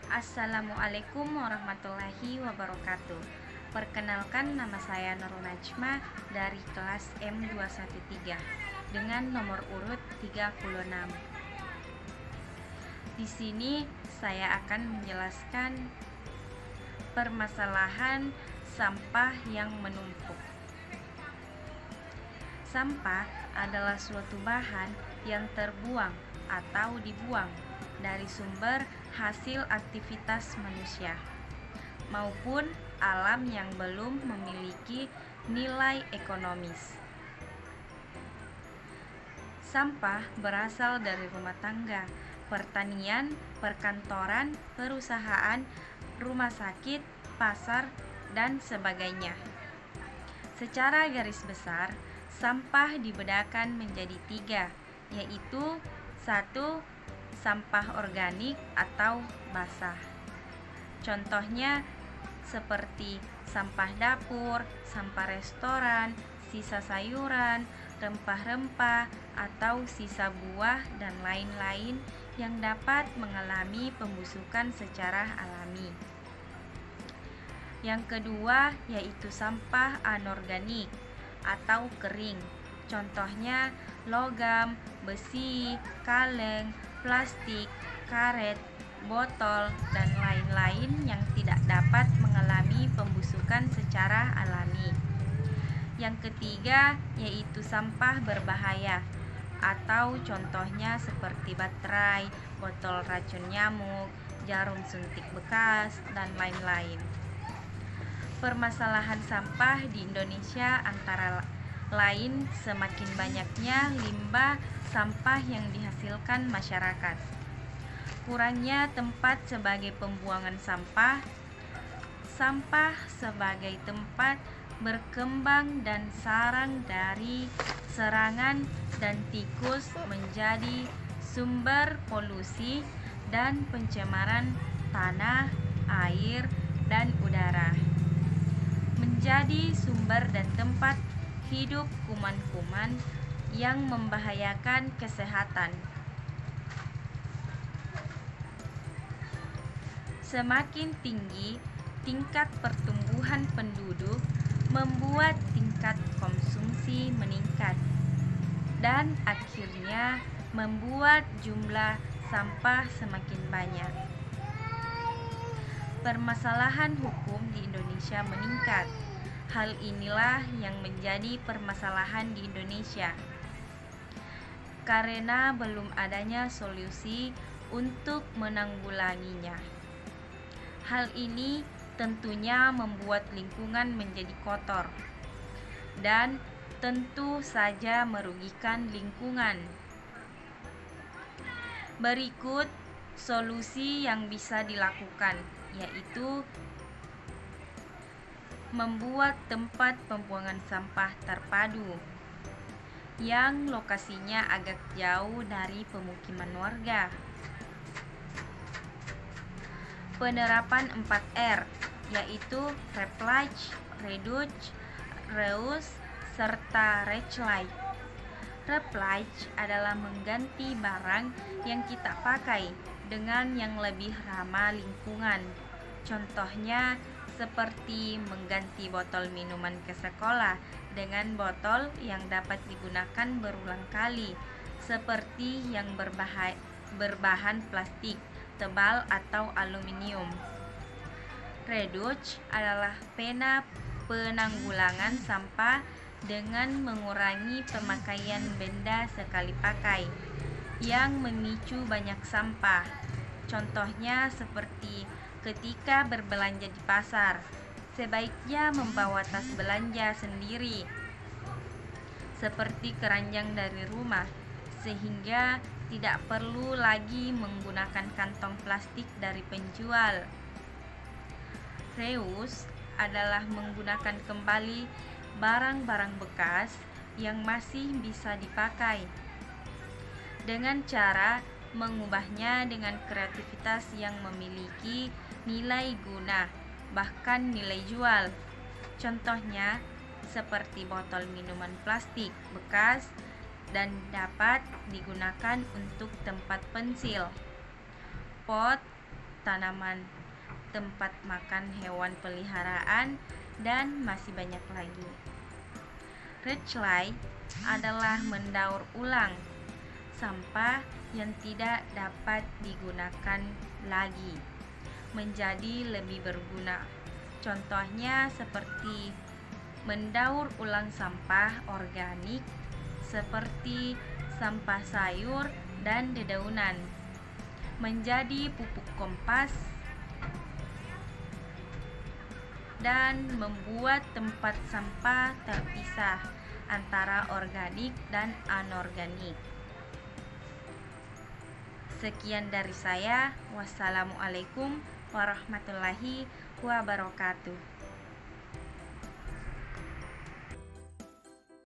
Assalamualaikum warahmatullahi wabarakatuh. Perkenalkan, nama saya Nurul Najma dari kelas M213 dengan nomor urut 36. Di sini saya akan menjelaskan permasalahan sampah yang menumpuk. Sampah adalah suatu bahan yang terbuang atau dibuang dari sumber hasil aktivitas manusia maupun alam yang belum memiliki nilai ekonomis. Sampah berasal dari rumah tangga, pertanian, perkantoran, perusahaan, rumah sakit, pasar, dan sebagainya. Secara garis besar, sampah dibedakan menjadi 3, yaitu 1. Sampah organik atau basah. Contohnya seperti sampah dapur, sampah restoran, sisa sayuran, rempah-rempah, atau sisa buah dan lain-lain yang dapat mengalami pembusukan secara alami. Yang kedua yaitu sampah anorganik atau kering. Contohnya logam, besi, kaleng, plastik, karet, botol, dan lain-lain yang tidak dapat mengalami pembusukan secara alami. Yang ketiga yaitu sampah berbahaya atau contohnya seperti baterai, botol racun nyamuk, jarum suntik bekas, dan lain-lain. Permasalahan sampah di Indonesia antara lain semakin banyaknya limbah sampah yang dihasilkan masyarakat, kurangnya tempat sebagai pembuangan sampah, sampah sebagai tempat berkembang dan sarang dari serangan dan tikus menjadi sumber polusi dan pencemaran tanah, air, dan udara, menjadi sumber dan tempat hidup kuman-kuman yang membahayakan kesehatan. Semakin tinggi tingkat pertumbuhan penduduk membuat tingkat konsumsi meningkat dan akhirnya membuat jumlah sampah semakin banyak. Permasalahan hukum di Indonesia meningkat. Hal inilah yang menjadi permasalahan di Indonesia karena belum adanya solusi untuk menanggulanginya. Hal ini tentunya membuat lingkungan menjadi kotor dan tentu saja merugikan lingkungan. Berikut solusi yang bisa dilakukan, yaitu membuat tempat pembuangan sampah terpadu yang lokasinya agak jauh dari pemukiman warga. Penerapan 4R, yaitu replicate, reduce, reuse, serta recycle. Replicate adalah mengganti barang yang kita pakai dengan yang lebih ramah lingkungan. Contohnya seperti mengganti botol minuman ke sekolah dengan botol yang dapat digunakan berulang kali, seperti yang berbahan plastik tebal atau aluminium. Reduce adalah pena penanggulangan sampah dengan mengurangi pemakaian benda sekali pakai yang memicu banyak sampah. Contohnya seperti ketika berbelanja di pasar, sebaiknya membawa tas belanja sendiri seperti keranjang dari rumah, sehingga tidak perlu lagi menggunakan kantong plastik dari penjual. Reuse adalah menggunakan kembali barang-barang bekas yang masih bisa dipakai dengan cara mengubahnya dengan kreativitas yang memiliki nilai guna, bahkan nilai jual. Contohnya seperti botol minuman plastik bekas dan dapat digunakan untuk tempat pensil, pot, tanaman, tempat makan hewan peliharaan, dan masih banyak lagi. Recycle adalah mendaur ulang sampah yang tidak dapat digunakan lagi menjadi lebih berguna. Contohnya seperti mendaur ulang sampah organik seperti sampah sayur dan dedaunan menjadi pupuk kompas dan membuat tempat sampah terpisah antara organik dan anorganik. Sekian dari saya. Wassalamualaikum warahmatullahi wabarakatuh.